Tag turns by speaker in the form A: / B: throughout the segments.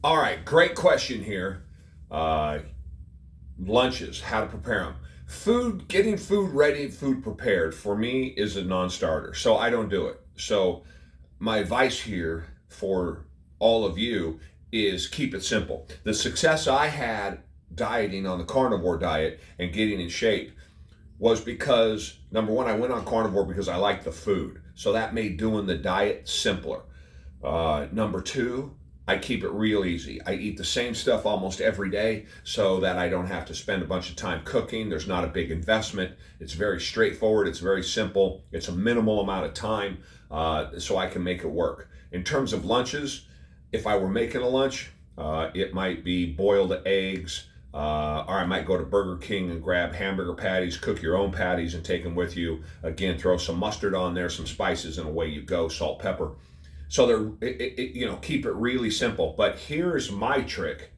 A: All right, great question here. Uh, Lunches, how to prepare them. Food, getting food ready, food prepared for me is a non-starter, so I don't do it. So my advice here for all of you is keep it simple. The success I had dieting on the carnivore diet and getting in shape was because number one, I went on carnivore because I liked the food. So that made doing the diet simpler. Number two, I keep it real easy. I eat the same stuff almost every day so that I don't have to spend a bunch of time cooking. There's not a big investment. It's very straightforward. It's very simple. It's a minimal amount of time, so I can make it work. In terms of lunches, if I were making a lunch, it might be boiled eggs, or I might go to Burger King and grab hamburger patties, cook your own patties and take them with you. Again, throw some mustard on there, some spices, and away you go, salt, pepper. So keep it really simple. But here's my trick.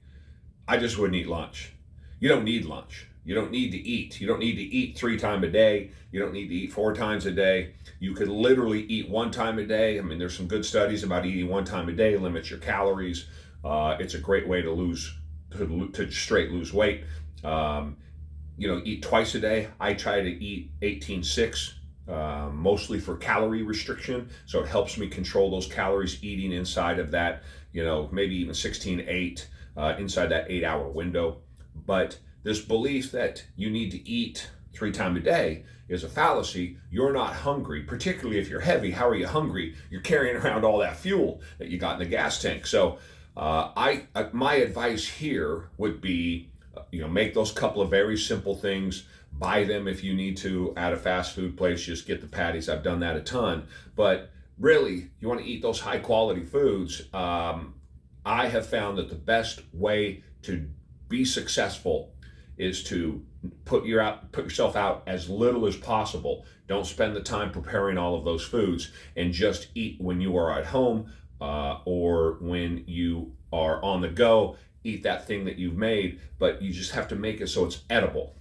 A: I just wouldn't eat lunch. You don't need lunch. You don't need to eat. You don't need to eat 3 times a day. You don't need to eat 4 times a day. You could literally eat 1 time a day. I mean, there's some good studies about eating 1 time a day, limits your calories. It's a great way to straight lose weight. Eat twice a day. I try to eat 18:6. Mostly for calorie restriction, so it helps me control those calories eating inside of that, maybe even 16:8, inside that 8-hour window. But this belief that you need to eat 3 times a day is a fallacy. You're not hungry, particularly if you're heavy. How are you hungry? You're carrying around all that fuel that you got in the gas tank. So my advice here would be, make those couple of very simple things. Buy them if you need to at a fast food place. Just get the patties. I've done that a ton. But really, you want to eat those high quality foods. I have found that the best way to be successful is to put yourself out as little as possible. Don't spend the time preparing all of those foods, and just eat when you are at home, or when you are on the go. Eat that thing that you've made, but you just have to make it so it's edible.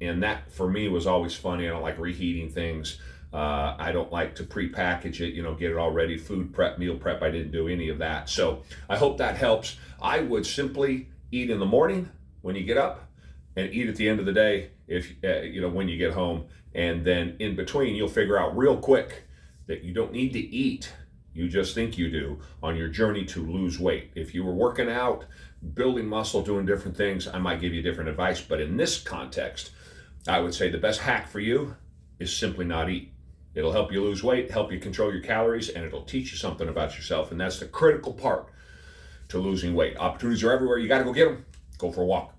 A: And that for me was always funny. I don't like reheating things. I don't like to pre-package it, get it all ready, food prep, meal prep. I didn't do any of that. So I hope that helps. I would simply eat in the morning when you get up, and eat at the end of the day if when you get home. And then in between, you'll figure out real quick that you don't need to eat. You just think you do on your journey to lose weight. If you were working out, building muscle, doing different things, I might give you different advice. But in this context, I would say the best hack for you is simply not eat. It'll help you lose weight, help you control your calories, and it'll teach you something about yourself. And that's the critical part to losing weight. Opportunities are everywhere. You got to go get them. Go for a walk.